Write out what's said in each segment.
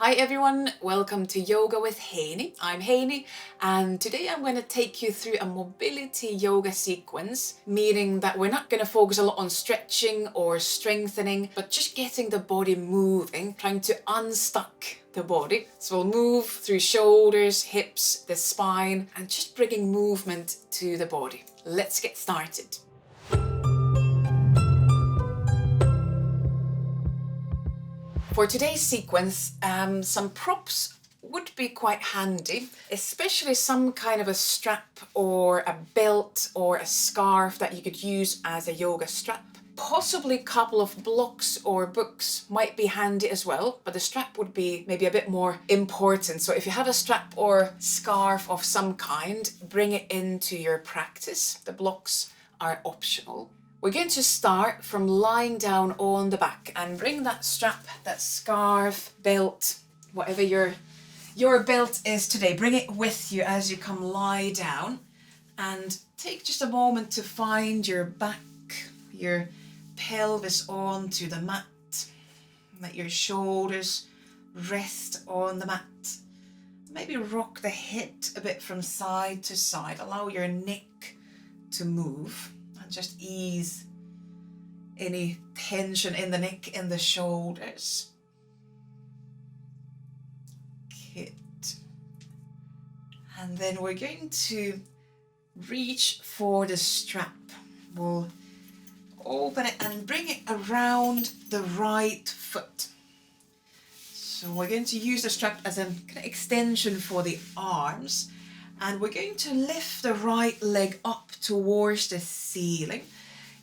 Hi everyone, welcome to Yoga with Heini. I'm Heini and today I'm going to take you through a mobility yoga sequence, meaning that we're not going to focus a lot on stretching or strengthening, but just getting the body moving, trying to unstuck the body. So we'll move through shoulders, hips, the spine, and just bringing movement to the body. Let's get started. For today's sequence, some props would be quite handy, especially some kind of a strap or a belt or a scarf that you could use as a yoga strap. Possibly a couple of blocks or books might be handy as well, but the strap would be maybe a bit more important. So if you have a strap or scarf of some kind, bring it into your practice. The blocks are optional. We're going to start from lying down on the back and bring that strap, that scarf, belt, whatever your belt is today, bring it with you as you come lie down and take just a moment to find your back, your pelvis onto the mat. Let your shoulders rest on the mat. Maybe rock the head a bit from side to side. Allow your neck to move. Just ease any tension in the neck and the shoulders. Good. And then we're going to reach for the strap. We'll open it and bring it around the right foot. So we're going to use the strap as a kind of extension for the arms. And we're going to lift the right leg up towards the ceiling.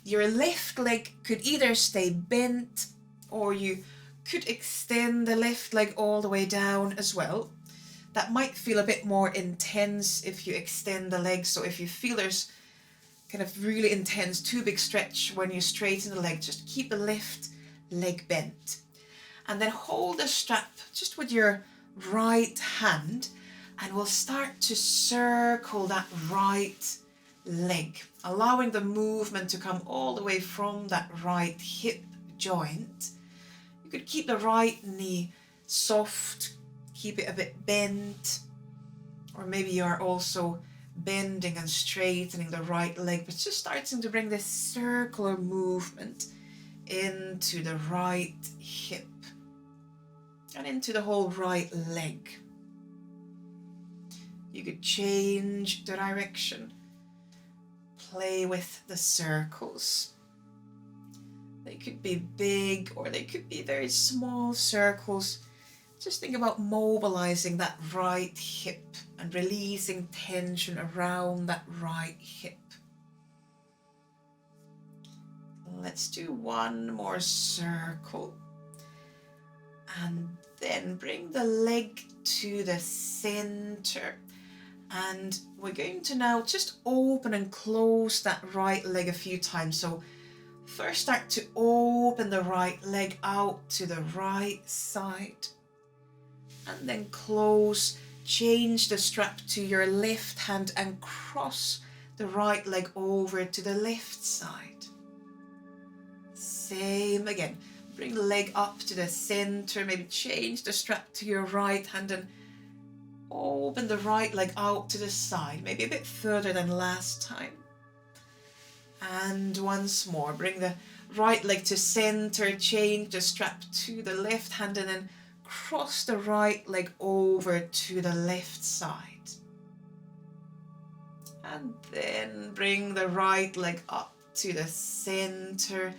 Your left leg could either stay bent or you could extend the left leg all the way down as well. That might feel a bit more intense if you extend the leg. So if you feel there's kind of really intense, too big stretch when you straighten the leg, just keep the left leg bent. And then hold the strap just with your right hand. And we'll start to circle that right leg, allowing the movement to come all the way from that right hip joint. You could keep the right knee soft, keep it a bit bent, or maybe you are also bending and straightening the right leg, but just starting to bring this circular movement into the right hip and into the whole right leg. You could change the direction, play with the circles. They could be big or they could be very small circles. Just think about mobilizing that right hip and releasing tension around that right hip. Let's do one more circle. And then bring the leg to the center. And we're going to now just open and close that right leg a few times. So first start to open the right leg out to the right side. And then close, change the strap to your left hand and cross the right leg over to the left side. Same again. Bring the leg up to the center, maybe change the strap to your right hand and open the right leg out to the side, maybe a bit further than last time. And once more, bring the right leg to center, change the strap to the left hand and then cross the right leg over to the left side. And then bring the right leg up to the center.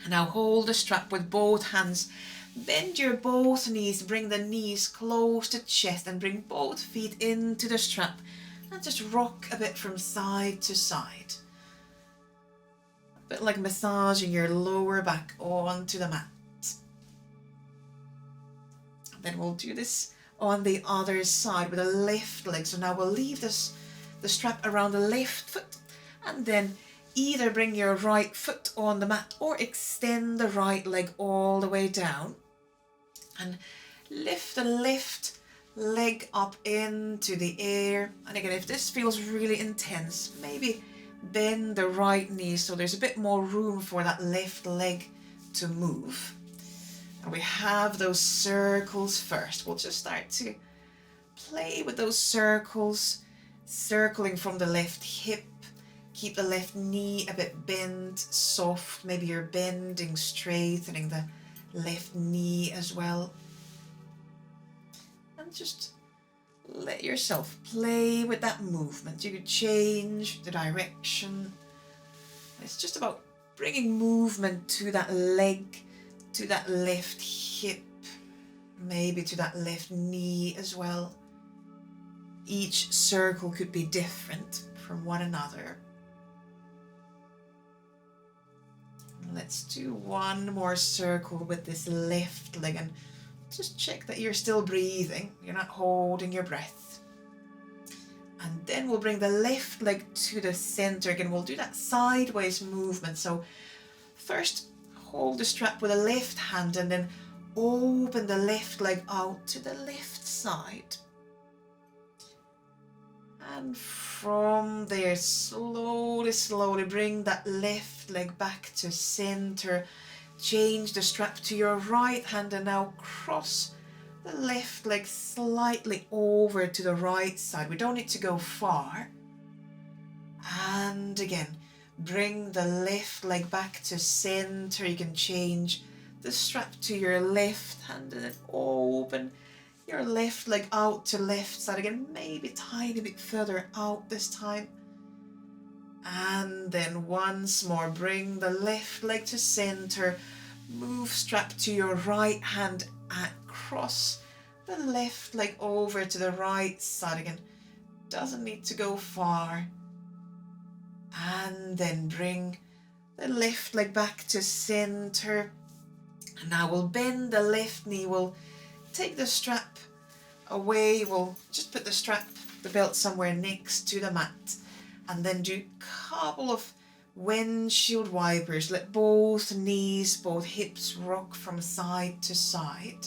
And now hold the strap with both hands. Bend your both knees, bring the knees close to chest and bring both feet into the strap and just rock a bit from side to side. A bit like massaging your lower back onto the mat. Then we'll do this on the other side with the left leg. So now we'll leave the strap around the left foot and then either bring your right foot on the mat or extend the right leg all the way down. And lift the left leg up into the air. And again, if this feels really intense, maybe bend the right knee so there's a bit more room for that left leg to move. And we have those circles first. We'll just start to play with those circles, circling from the left hip. Keep the left knee a bit bent, soft. Maybe you're bending, straightening the left knee as well. And just let yourself play with that movement. You could change the direction. It's just about bringing movement to that leg, to that left hip, maybe to that left knee as well. Each circle could be different from one another. Let's do one more circle with this left leg and just check that you're still breathing. You're not holding your breath. And then we'll bring the left leg to the center. Again, we'll do that sideways movement. So first, hold the strap with the left hand and then open the left leg out to the left side. And from there, slowly bring that left leg back to center. Change the strap to your right hand and now cross the left leg slightly over to the right side. We don't need to go far. And again, bring the left leg back to center. You can change the strap to your left hand and then open your left leg out to left side. Again, maybe tiny bit further out this time. And then once more, bring the left leg to center. Move strap to your right hand and cross the left leg over to the right side. Again, doesn't need to go far. And then bring the left leg back to center. And now we'll bend the left knee. We'll take the strap away. We'll just put the belt somewhere next to the mat. And then do a couple of windshield wipers. Let both knees, both hips rock from side to side.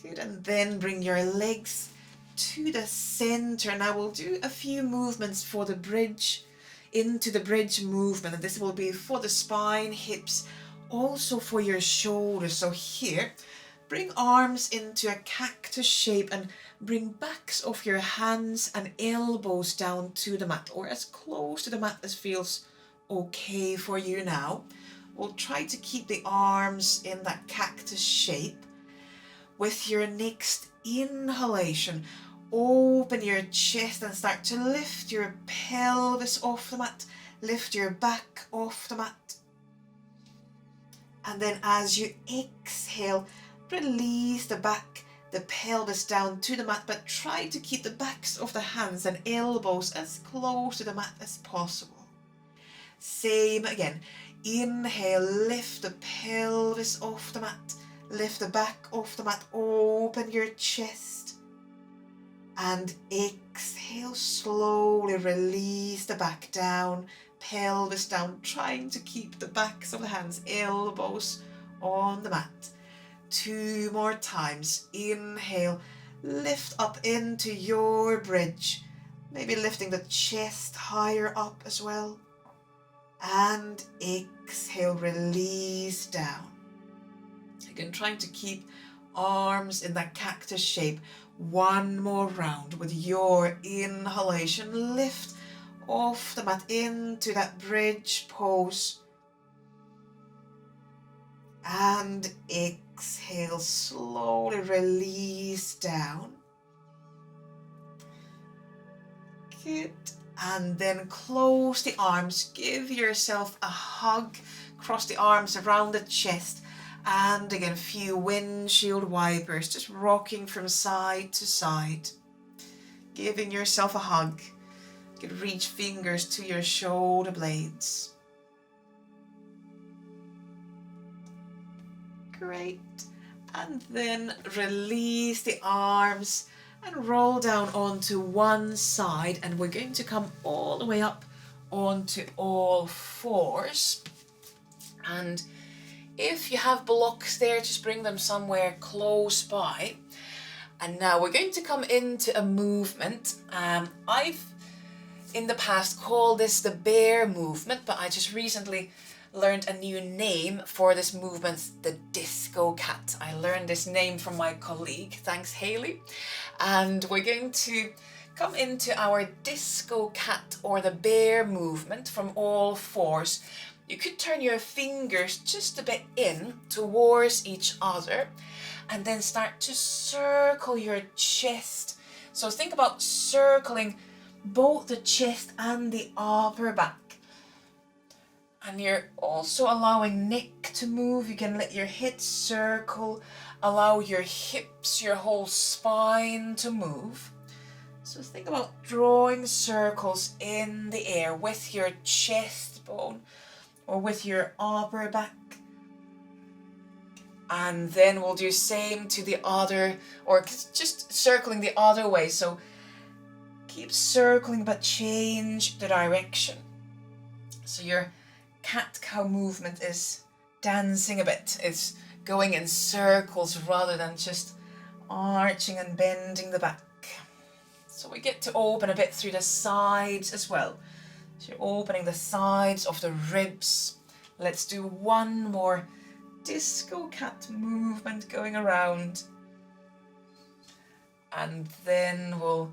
Good, and then bring your legs to the center. Now we'll do a few movements for the bridge, into the bridge movement. And this will be for the spine, hips, also for your shoulders. So here, bring arms into a cactus shape and bring backs of your hands and elbows down to the mat, or as close to the mat as feels okay for you now. We'll try to keep the arms in that cactus shape. With your next inhalation, open your chest and start to lift your pelvis off the mat, lift your back off the mat. And then as you exhale, release the back, the pelvis down to the mat, but try to keep the backs of the hands and elbows as close to the mat as possible. Same again. Inhale, lift the pelvis off the mat, lift the back off the mat, open your chest. And exhale, slowly release the back down, pelvis down, trying to keep the backs of the hands, elbows on the mat. 2 more times. Inhale, lift up into your bridge, maybe lifting the chest higher up as well. And exhale, release down. Again, trying to keep arms in that cactus shape. 1 more round with your inhalation. Lift off the mat into that bridge pose. And exhale, slowly release down. Good. And then close the arms. Give yourself a hug. Cross the arms around the chest. And again, a few windshield wipers, just rocking from side to side. Giving yourself a hug. You can reach fingers to your shoulder blades. Great. And then release the arms and roll down onto one side. And we're going to come all the way up onto all fours. And if you have blocks there, just bring them somewhere close by. And now we're going to come into a movement. I've in the past called this the bear movement, but I just recently learned a new name for this movement, the disco cat. I learned this name from my colleague, thanks Heini. And we're going to come into our disco cat or the bear movement from all fours. You could turn your fingers just a bit in towards each other and then start to circle your chest. So think about circling both the chest and the upper back. And you're also allowing neck to move. You can let your head circle, allow your hips, your whole spine to move. So think about drawing circles in the air with your chest bone or with your upper back. And then we'll do same to the other, or just circling the other way. So keep circling but change the direction. So your cat-cow movement is dancing a bit, is going in circles rather than just arching and bending the back. So we get to open a bit through the sides as well. So you're opening the sides of the ribs. Let's do one more disco cat movement going around. And then we'll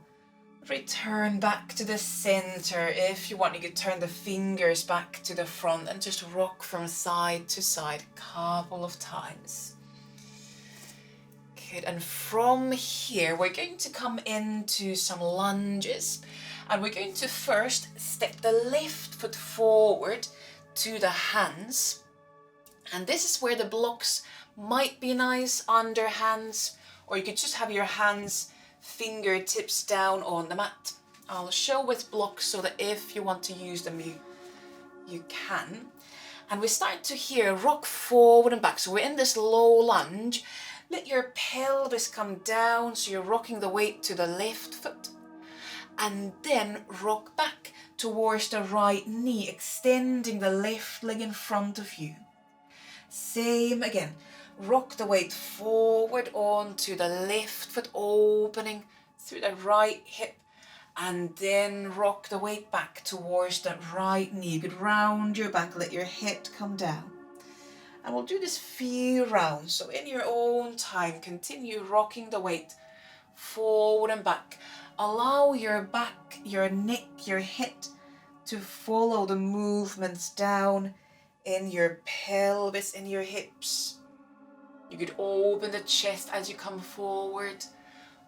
return back to the center. If you want, you could turn the fingers back to the front and just rock from side to side a couple of times. Good, and from here we're going to come into some lunges, and we're going to first step the left foot forward to the hands, and this is where the blocks might be nice under hands, or you could just have your hands fingertips down on the mat. I'll show with blocks so that if you want to use them you can. And we start to here rock forward and back. So we're in this low lunge. Let your pelvis come down so you're rocking the weight to the left foot, and then rock back towards the right knee, extending the left leg in front of you. Same again. Rock the weight forward onto the left foot, opening through the right hip, and then rock the weight back towards that right knee. You could round your back, let your head come down. And we'll do this few rounds. So in your own time, continue rocking the weight forward and back. Allow your back, your neck, your head to follow the movements down in your pelvis, in your hips. You could open the chest as you come forward.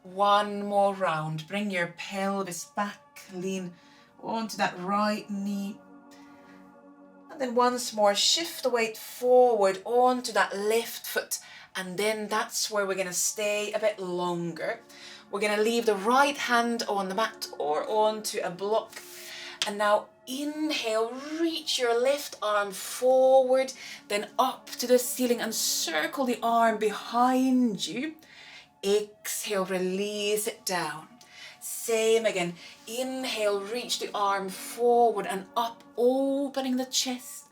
One more round. Bring your pelvis back, lean onto that right knee. And then once more, shift the weight forward onto that left foot. And then that's where we're going to stay a bit longer. We're going to leave the right hand on the mat or onto a block. And now inhale, reach your left arm forward, then up to the ceiling and circle the arm behind you. Exhale, release it down. Same again. Inhale, reach the arm forward and up, opening the chest.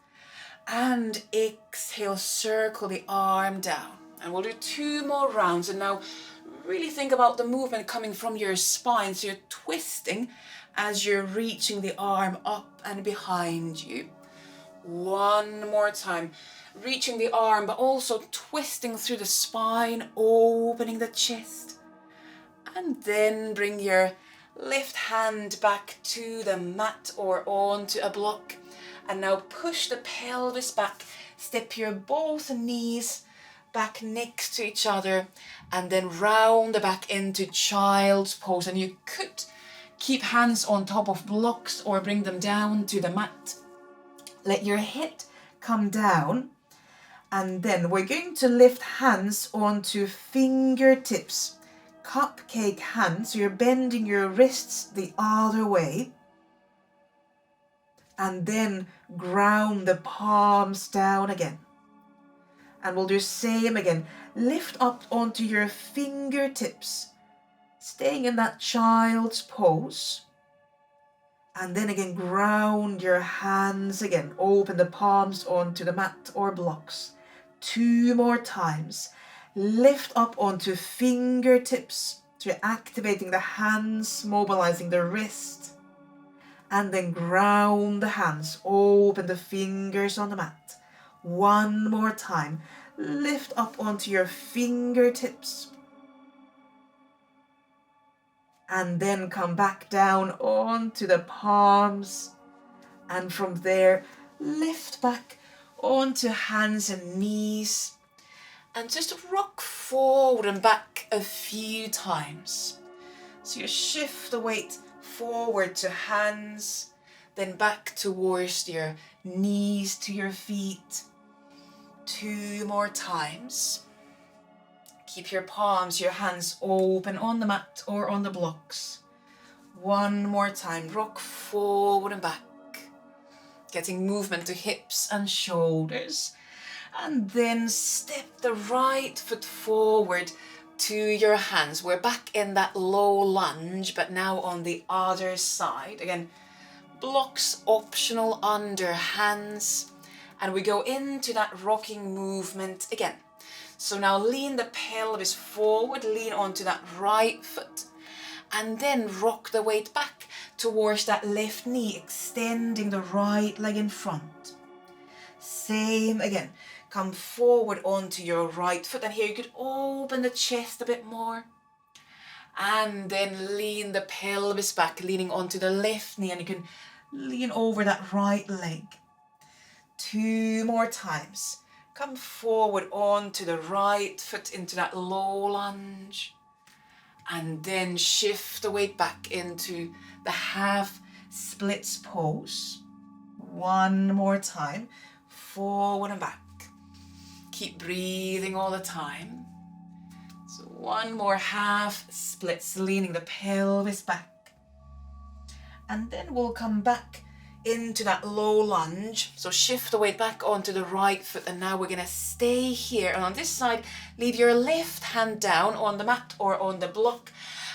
And exhale, circle the arm down. And we'll do 2 more rounds. And now really think about the movement coming from your spine. So you're twisting as you're reaching the arm up and behind you. One more time. Reaching the arm, but also twisting through the spine, opening the chest. And then bring your left hand back to the mat or onto a block. And now push the pelvis back. Step your both knees back next to each other. And then round the back into child's pose. And you could keep hands on top of blocks or bring them down to the mat. Let your head come down. And then we're going to lift hands onto fingertips, cupcake hands. So you're bending your wrists the other way. And then ground the palms down again. And we'll do same again. Lift up onto your fingertips, staying in that child's pose. And then again, ground your hands again. Open the palms onto the mat or blocks. 2 more times. Lift up onto fingertips. So you're activating the hands, mobilizing the wrist. And then ground the hands, open the fingers on the mat. One more time. Lift up onto your fingertips. And then come back down onto the palms. And from there, lift back onto hands and knees. And just rock forward and back a few times. So you shift the weight forward to hands, then back towards your knees to your feet. 2 more times. Keep your palms, your hands open on the mat or on the blocks. 1 more time. Rock forward and back. Getting movement to hips and shoulders. And then step the right foot forward to your hands. We're back in that low lunge, but now on the other side. Again, blocks optional under hands. And we go into that rocking movement again. So now lean the pelvis forward, lean onto that right foot, and then rock the weight back towards that left knee, extending the right leg in front. Same again. Come forward onto your right foot, and here you could open the chest a bit more. And then lean the pelvis back, leaning onto the left knee, and you can lean over that right leg. 2 more times. Come forward onto the right foot into that low lunge. And then shift the weight back into the half splits pose. 1 more time. Forward and back. Keep breathing all the time. So 1 more half splits, leaning the pelvis back. And then we'll come back into that low lunge. So shift the weight back onto the right foot, and now we're going to stay here. And on this side, leave your left hand down on the mat or on the block.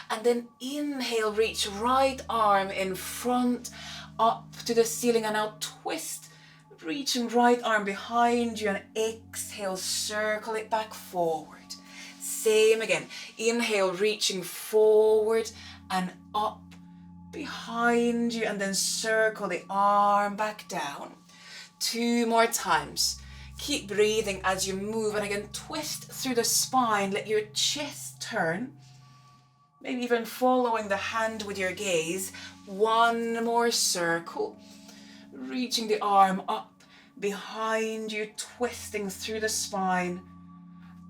And then inhale, reach right arm in front, up to the ceiling, and now twist. Reaching right arm behind you, and exhale, circle it back forward. Same again. Inhale, reaching forward and up behind you, and then circle the arm back down. 2 more times. Keep breathing as you move, and again, twist through the spine. Let your chest turn. Maybe even following the hand with your gaze. 1 more circle. Reaching the arm up behind you, twisting through the spine,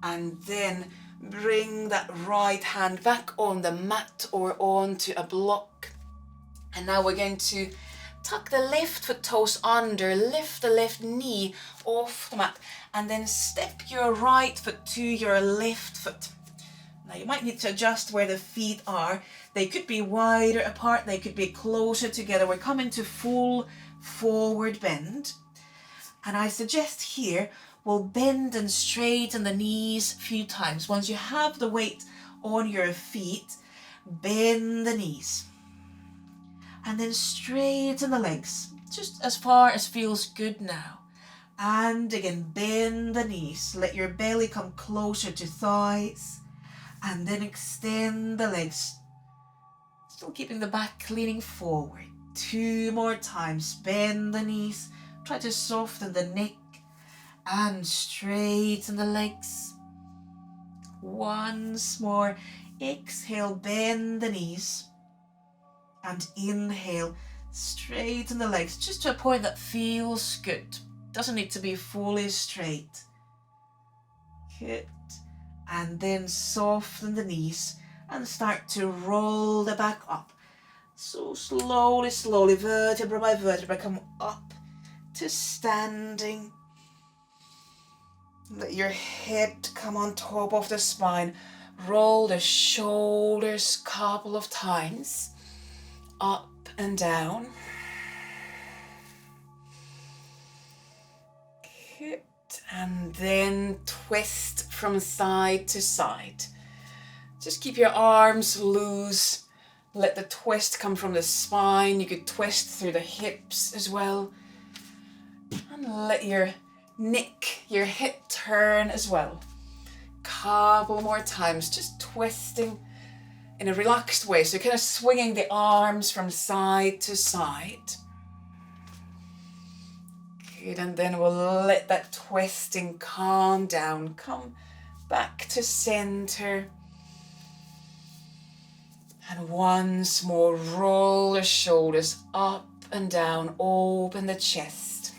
and then bring that right hand back on the mat or onto a block. And now we're going to tuck the left foot toes under, lift the left knee off the mat, and then step your right foot to your left foot. Now you might need to adjust where the feet are. They could be wider apart, they could be closer together. We're coming to full forward bend. And I suggest here we'll bend and straighten the knees a few times. Once you have the weight on your feet, bend the knees. And then straighten the legs, just as far as feels good now. And again, bend the knees. Let your belly come closer to thighs. And then extend the legs. Still keeping the back leaning forward. 2 more times. Bend the knees. Try to soften the neck and straighten the legs. Once more. Exhale, bend the knees. And inhale, straighten the legs just to a point that feels good. Doesn't need to be fully straight. Good. And then soften the knees and start to roll the back up. So slowly, vertebra by vertebra, come up to standing. Let your head come on top of the spine. Roll the shoulders a couple of times. Up and down. Good. And then twist from side to side. Just keep your arms loose. Let the twist come from the spine. You could twist through the hips as well. And let your neck, your hip turn as well. Couple more times, just twisting in a relaxed way. So kind of swinging the arms from side to side. Good, and then we'll let that twisting calm down. Come back to center. And once more, roll the shoulders up and down, open the chest.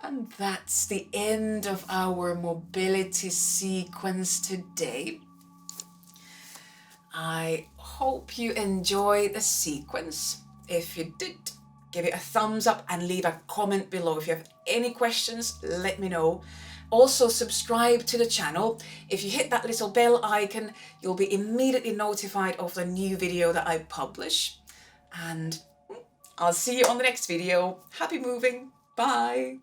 And that's the end of our mobility sequence today. I hope you enjoyed the sequence. If you did, give it a thumbs up and leave a comment below. If you have any questions, let me know. Also, subscribe to the channel. If you hit that little bell icon, you'll be immediately notified of the new video that I publish. And I'll see you on the next video. Happy moving. Bye.